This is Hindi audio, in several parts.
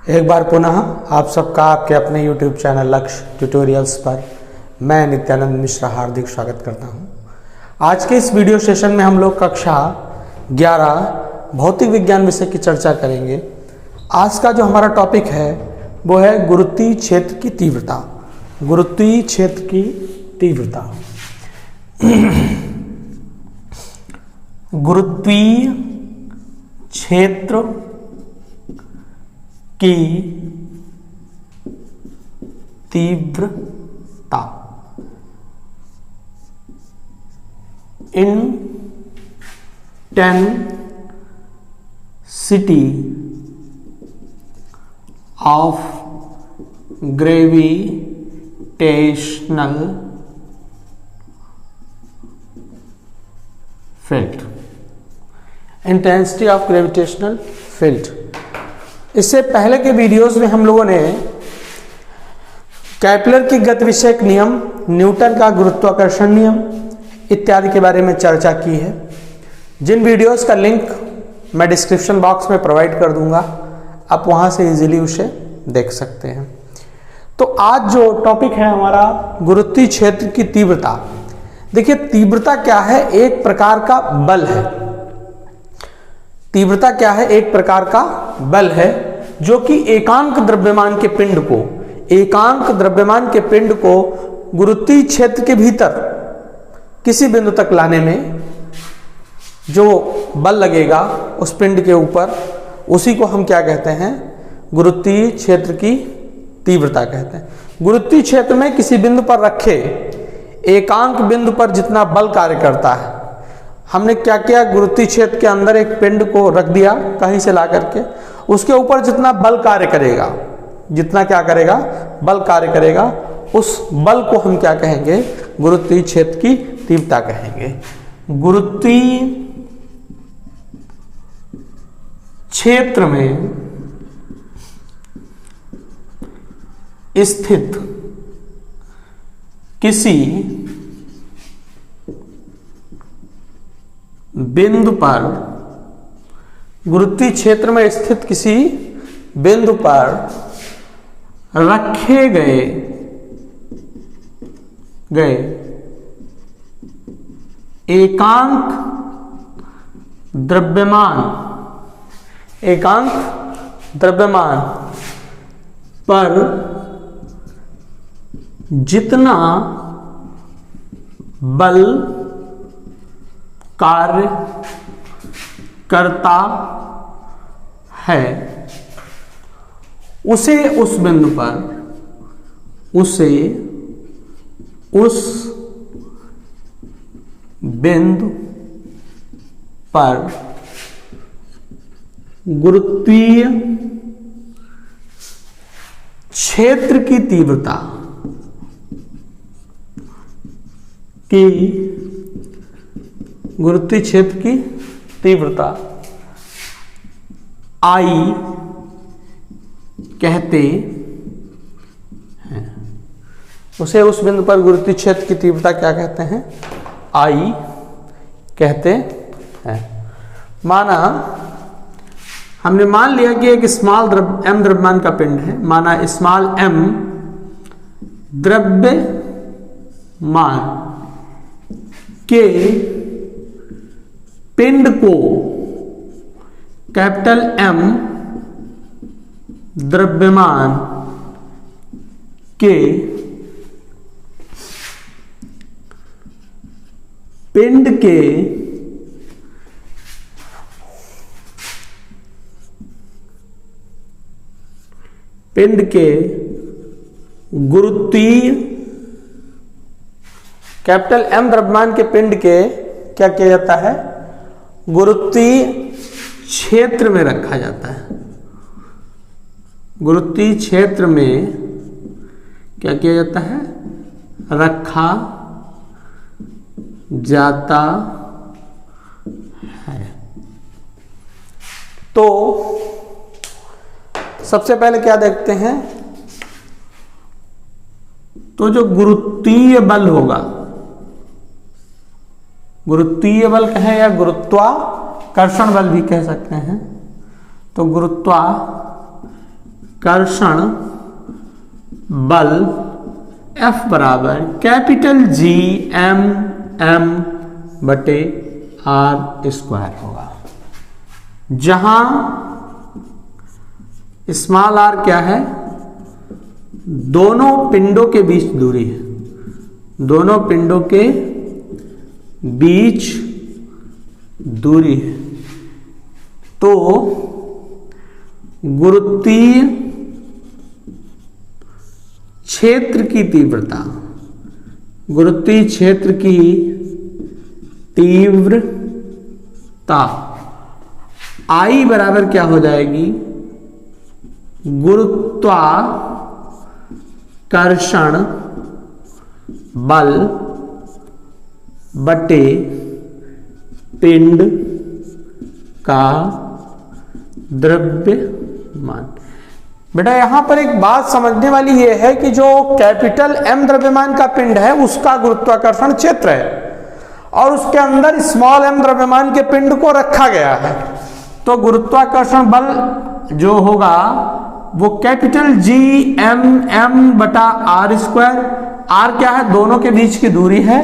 एक बार पुनः आप सबका आपके अपने YouTube चैनल लक्ष्य ट्यूटोरियल्स पर मैं नित्यानंद मिश्रा हार्दिक स्वागत करता हूं। आज के इस वीडियो सेशन में हम लोग कक्षा 11 भौतिक विज्ञान विषय की चर्चा करेंगे। आज का जो हमारा टॉपिक है वो है गुरुत्वीय क्षेत्र की तीव्रता। गुरुत्वीय क्षेत्र की तीव्रता। गुरुत्वीय क्षेत्र की तीव्रता intensity of gravitational field. Intensity of gravitational field. इससे पहले के वीडियोस में हम लोगों ने केपलर की गति विषयक नियम, न्यूटन का गुरुत्वाकर्षण नियम इत्यादि के बारे में चर्चा की है, जिन वीडियोस का लिंक मैं डिस्क्रिप्शन बॉक्स में प्रोवाइड कर दूंगा, आप वहां से इजीली उसे देख सकते हैं। तो आज जो टॉपिक है हमारा गुरुत्वीय क्षेत्र की तीव्रता। देखिए, तीव्रता क्या है? एक प्रकार का बल है। तीव्रता क्या है? एक प्रकार का बल है जो कि एकांक द्रव्यमान के पिंड को गुरुत्वीय क्षेत्र के भीतर किसी बिंदु तक लाने में जो बल लगेगा उस पिंड के ऊपर, उसी को हम क्या कहते हैं? गुरुत्वीय क्षेत्र की तीव्रता कहते हैं। गुरुत्वीय क्षेत्र में किसी बिंदु पर रखे एकांक बिंदु पर जितना बल कार्य करता है, हमने क्या किया? गुरुत्वीय क्षेत्र के अंदर एक पिंड को रख दिया कहीं से ला करके, उसके ऊपर जितना बल कार्य करेगा, जितना क्या करेगा? बल कार्य करेगा, उस बल को हम क्या कहेंगे? गुरुत्वीय क्षेत्र की तीव्रता कहेंगे। गुरुत्वीय क्षेत्र में स्थित किसी बिंदु पर, गुरुत्वीय क्षेत्र में स्थित किसी बिंदु पर रखे गए एकांक द्रव्यमान पर जितना बल कार्य करता है, उसे उस बिंदु पर गुरुत्वीय क्षेत्र की तीव्रता गुरुत्वीय क्षेत्र की तीव्रता I कहते हैं। उसे उस बिंदु पर गुरुत्वीय क्षेत्र की तीव्रता क्या कहते हैं? I कहते हैं। माना हमने मान लिया कि एक स्मॉल m द्रव्यमान का पिंड है। माना स्मॉल m द्रव्यमान के पिंड को कैपिटल M द्रव्यमान के पिंड के गुरुत्वीय, कैपिटल M द्रव्यमान के पिंड के क्या किया जाता है? गुरुत्वीय क्षेत्र में रखा जाता है। गुरुत्वीय क्षेत्र में क्या किया जाता है? रखा जाता है। तो सबसे पहले क्या देखते हैं? तो जो गुरुत्वीय बल होगा, गुरुत्वीय बल कहें या गुरुत्वाकर्षण बल भी कह सकते हैं, तो गुरुत्वाकर्षण कर्षण बल F बराबर कैपिटल G M बटे R स्क्वायर होगा, जहां स्मॉल r क्या है, दोनों पिंडों के बीच दूरी है, दोनों पिंडों के बीच दूरी है। तो गुरुत्वीय क्षेत्र की तीव्रता, गुरुत्वीय क्षेत्र की तीव्रता I बराबर क्या हो जाएगी, गुरुत्वाकर्षण बल बटे पिंड का द्रव्यमान। बेटा यहां पर एक बात समझने वाली यह है कि जो कैपिटल M द्रव्यमान का पिंड है उसका गुरुत्वाकर्षण क्षेत्र है और उसके अंदर स्मॉल m द्रव्यमान के पिंड को रखा गया है। तो गुरुत्वाकर्षण बल जो होगा वो कैपिटल G M बटा R स्क्वायर, R क्या है, दोनों के बीच की दूरी है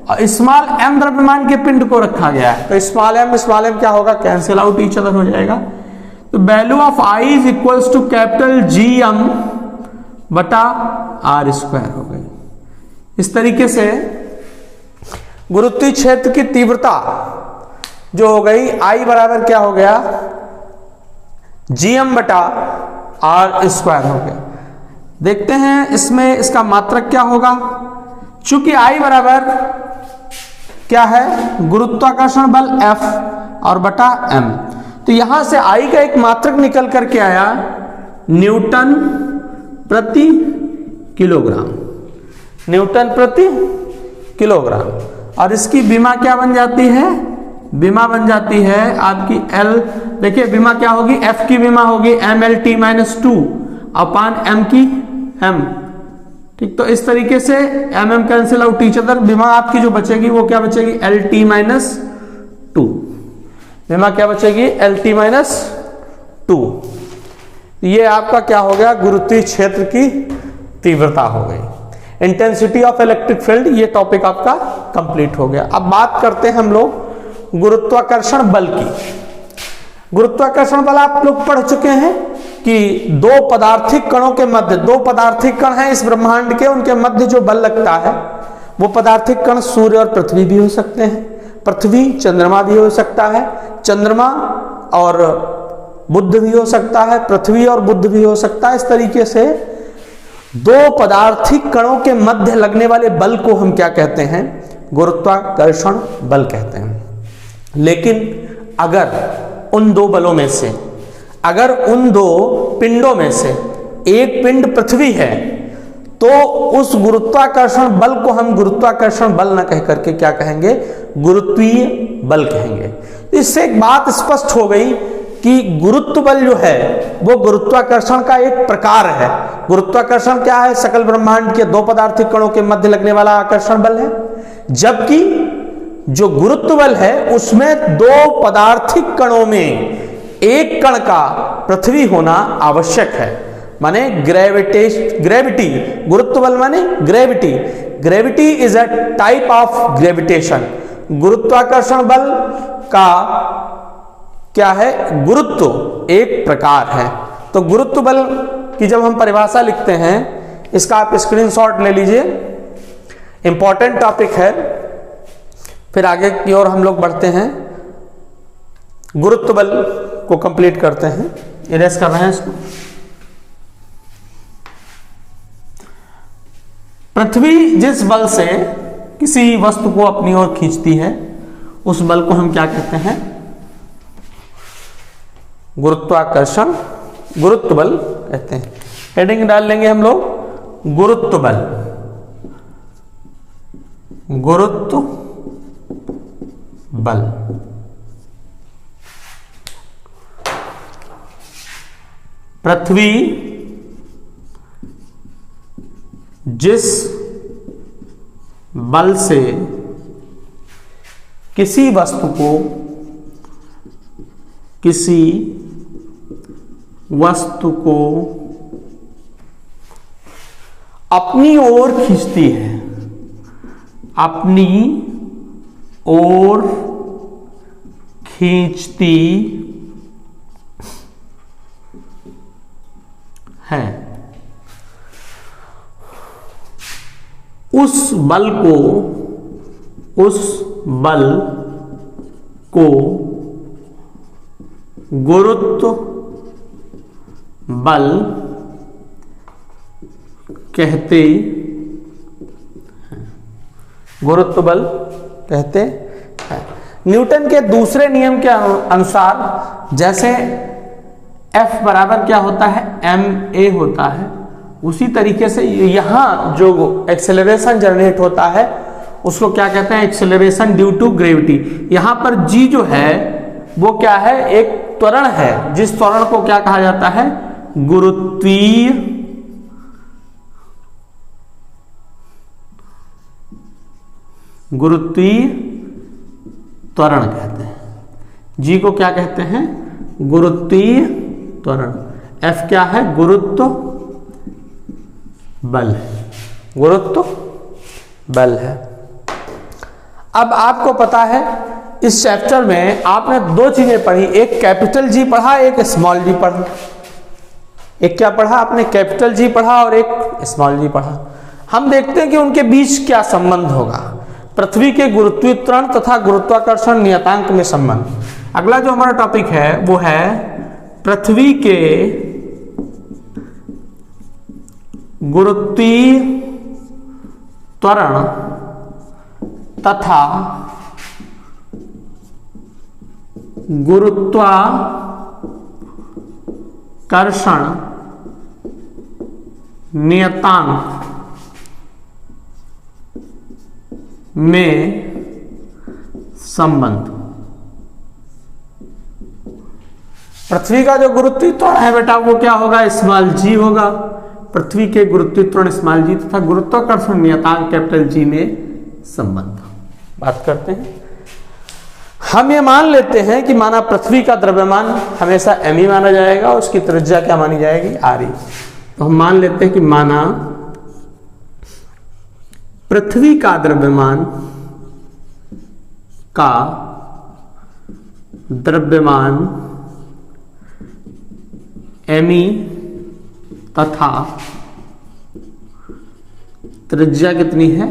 और स्मॉल m द्रव्यमान के पिंड को रखा गया है। तो स्मॉल m क्या होगा, कैंसिल आउट ईच अदर हो जाएगा। तो value of I is equals to capital G M बटा R स्क्वायर हो गई। इस तरीके से गुरुत्वीय क्षेत्र की तीव्रता जो हो गई I बराबर क्या हो गया, GM बटा R स्क्वायर हो गया। देखते हैं इसमें इसका मात्रक क्या होगा। चूंकि I बराबर क्या है, गुरुत्वाकर्षण बल F और बटा M, तो यहां से I का एक मात्रक निकल करके आया न्यूटन प्रति किलोग्राम, न्यूटन प्रति किलोग्राम। और इसकी विमा क्या बन जाती है, विमा बन जाती है आपकी L, देखिए विमा क्या होगी, F की विमा होगी mLT माइनस 2 अपान M की M। ठीक, तो इस तरीके से mm cancel out each other, विमा आपकी जो बचेगी वो क्या बचेगी, LT माइनस 2, विमा क्या बचेगी, LT माइनस 2। ये आपका क्या हो गया, गुरुत्वीय क्षेत्र की तीव्रता हो गई, इंटेंसिटी ऑफ इलेक्ट्रिक फील्ड। ये टॉपिक आपका कंप्लीट हो गया। अब बात करते हैं हम लोग गुरुत्वाकर्षण बल की। गुरुत्वाकर्षण बल आप लोग पढ़ चुके हैं कि दो पदार्थिक कणों के मध्य, दो पदार्थिक कण हैं इस ब्रह्मांड के, उनके मध्य जो बल लगता है वो पदार्थिक कण सूर्य और पृथ्वी भी हो सकते हैं, पृथ्वी चंद्रमा भी हो सकता है, चंद्रमा और बुध भी हो सकता है, पृथ्वी और बुध भी हो सकता है। इस तरीके से दो पदार्थिक कणों के मध्य लगने वाले बल को हम क्या कहते हैं, गुरुत्वाकर्षण बल कहते हैं। लेकिन अगर उन दो बलों में से, अगर उन दो पिंडों में से एक पिंड पृथ्वी है तो उस गुरुत्वाकर्षण बल को हम गुरुत्वाकर्षण बल न कह करके क्या कहेंगे, गुरुत्वीय बल कहेंगे। इससे एक बात स्पष्ट हो गई कि गुरुत्व बल जो है वो गुरुत्वाकर्षण का एक प्रकार है। गुरुत्वाकर्षण क्या है, सकल ब्रह्मांड के दो पदार्थिक कणों के मध्य लगने वाला आकर्षण बल है, जबकि जो गुरुत्व बल है उसमें दो पदार्थिक कणों में एक कण का पृथ्वी होना आवश्यक है। माने ग्रेविटी, गुरुत्व बल माने gravity, gravity is a type of gravitation. गुरुत्वाकर्षण बल का क्या है, गुरुत्व एक प्रकार है। तो गुरुत्व बल की जब हम परिभाषा लिखते हैं, इसका आप स्क्रीनशॉट ले लीजिए, इंपॉर्टेंट टॉपिक है। फिर आगे की ओर हम लोग बढ़ते हैं, गुरुत्व बल को कंप्लीट करते हैं। इरेज कर रहे हैं इसको। पृथ्वी जिस बल से किसी वस्तु को अपनी ओर खींचती है उस बल को हम क्या कहते हैं, गुरुत्वाकर्षण, गुरुत्व बल कहते हैं। हेडिंग डाल लेंगे हम लोग, गुरुत्व बल, गुरुत्व बल। पृथ्वी जिस बल से किसी वस्तु को, किसी वस्तु को अपनी ओर खींचती है, अपनी ओर खींचती है, उस बल को गुरुत्व बल कहते हैं। गुरुत्व बल कहते हैं। न्यूटन के दूसरे नियम के अनुसार जैसे F बराबर क्या होता है, ma होता है, उसी तरीके से यहां जो एक्सेलरेशन जनरेट होता है उसको क्या कहते हैं, एक्सेलरेशन ड्यू टू ग्रेविटी। यहां पर g जो है वो क्या है, एक त्वरण है, जिस त्वरण को क्या कहा जाता है, गुरुत्वीय त्वरण कहते हैं। g को क्या कहते हैं, गुरुत्वीय त्वरण। F क्या है, गुरुत्व बल है, गुरुत्व बल है। अब आपको पता है इस चैप्टर में आपने दो चीजें पढ़ी, एक कैपिटल G पढ़ा, एक स्मॉल g पढ़ा। एक क्या पढ़ा आपने, कैपिटल G पढ़ा और एक स्मॉल g पढ़ा। हम देखते हैं कि उनके बीच क्या संबंध होगा, पृथ्वी के गुरुत्वीकरण तथा गुरुत्वाकर्षण नियतांक में संबंध। अगला जो हमारा टॉपिक है वो है पृथ्वी के गुरुत्वीय त्वरण तथा गुरुत्वाकर्षण नियतांक में संबंध। पृथ्वी का जो गुरुत्वीकरण है बेटा वो क्या होगा, स्मॉल g होगा। पृथ्वी के गुरुत्वीकरण स्मॉल g तथा गुरुत्वाकर्षण नियतांक कैपिटल G में संबंध। बात करते हैं, हम ये मान लेते हैं कि माना पृथ्वी का द्रव्यमान हमेशा m माना जाएगा, उसकी त्रिज्या क्या मानी जाएगी, r। तो हम मान लेते हैं कि माना पृथ्वी का द्रव्यमान m तथा त्रिज्या कितनी है,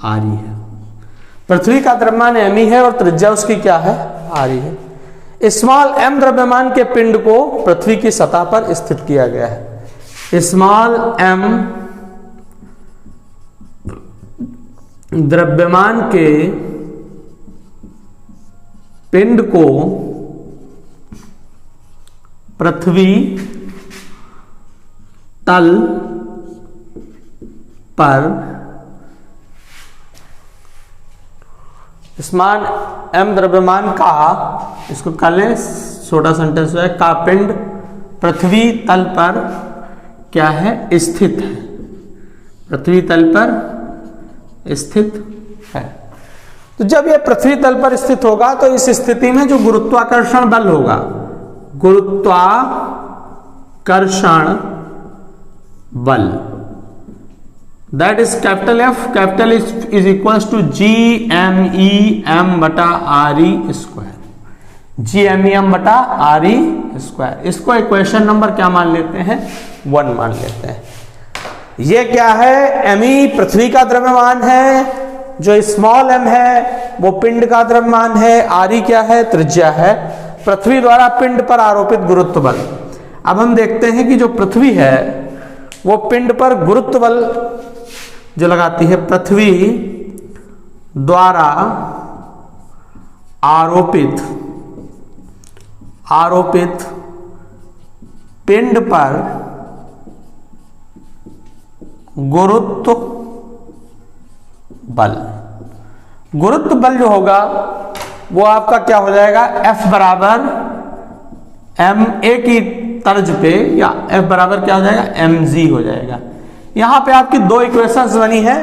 r है। पृथ्वी का द्रव्यमान m है और त्रिज्या उसकी क्या है, r है। स्मॉल m द्रव्यमान के पिंड को पृथ्वी की सतह पर स्थित किया गया है। स्मॉल m द्रव्यमान के पिंड को पृथ्वी तल पर स्मॉल m द्रव्यमान का, इसको कर लें छोटा सेंटेंस है, का पिंड पृथ्वी तल पर क्या है, स्थित है, पृथ्वी तल पर स्थित है। तो जब यह पृथ्वी तल पर स्थित होगा तो इस स्थिति में जो गुरुत्वाकर्षण बल होगा, गुरुत्वाकर्षण बल, that is capital F, capital is equals to GMEM बटा RE स्क्वायर, GMEM बटा RE स्क्वायर। इसको इक्वेशन नंबर क्या मान लेते हैं, 1 मान लेते हैं। ये क्या है, me पृथ्वी का द्रव्यमान है, जो स्मॉल m है वो पिंड का द्रव्यमान है, RE क्या है, त्रिज्या है, पृथ्वी द्वारा पिंड पर आरोपित गुरुत्व बल। अब हम देखते हैं कि जो पृथ्वी है वो पिंड पर गुरुत्व बल जो लगाती है, पृथ्वी द्वारा आरोपित पिंड पर गुरुत्व बल, गुरुत्व बल जो होगा वो आपका क्या हो जाएगा, F बराबर ma की तर्ज पे, या F बराबर क्या हो जाएगा, mg हो जाएगा। यहां पे आपकी दो इक्वेशंस बनी है।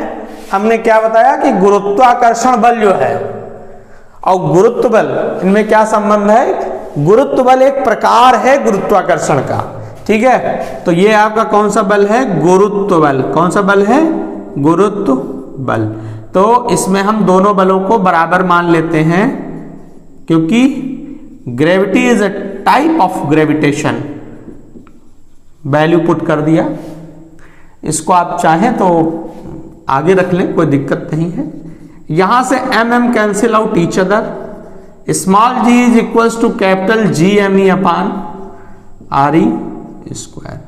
हमने क्या बताया कि गुरुत्वाकर्षण बल जो है और गुरुत्व बल, इनमें क्या संबंध है, गुरुत्व बल एक प्रकार है गुरुत्वाकर्षण का। ठीक है, तो ये आपका कौन सा बल है? गुरुत्व बल। कौन सा बल है? गुरुत्व बल। तो इसमें हम दोनों बलों को बराबर मान लेते हैं, क्योंकि gravity is a type of gravitation. Value put कर दिया। इसको आप चाहें तो आगे रख लें, कोई दिक्कत नहीं है। यहां से M cancel out each other. Small G is equals to capital G M E upon R E square.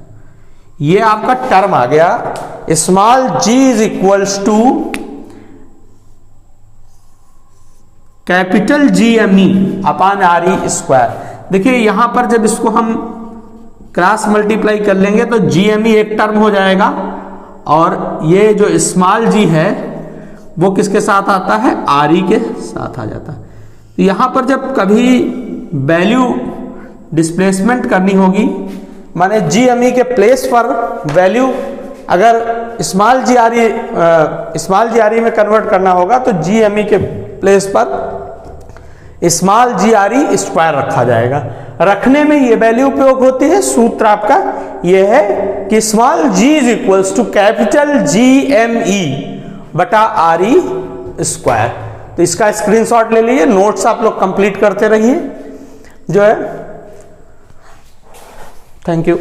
ये आपका टर्म आ गया, small G is equals to capital G M E upon R E square. देखिए यहां पर जब इसको हम क्रॉस मल्टीप्लाई कर लेंगे तो जी एम ई एक टर्म हो जाएगा, और ये जो स्मॉल जी है वो किसके साथ आता है? आर ई के साथ आ जाता है। तो यहां पर जब कभी वैल्यू डिस्प्लेसमेंट करनी होगी, माने जी एम ई के प्लेस पर वैल्यू अगर स्मॉल जी आर ई में कन्वर्ट करना होगा तो जी एम ई के प्लेस पर small ji are E square रखा जाएगा। रखने में ये वैल्यू उपयोग होती है। सूत्र आपका ये है कि small G is equals to capital G M E बटा आर ई स्क्वायर। तो इसका स्क्रीनशॉट ले लीजिए, नोट्स आप लोग कंप्लीट करते रहिए जो है। Thank you.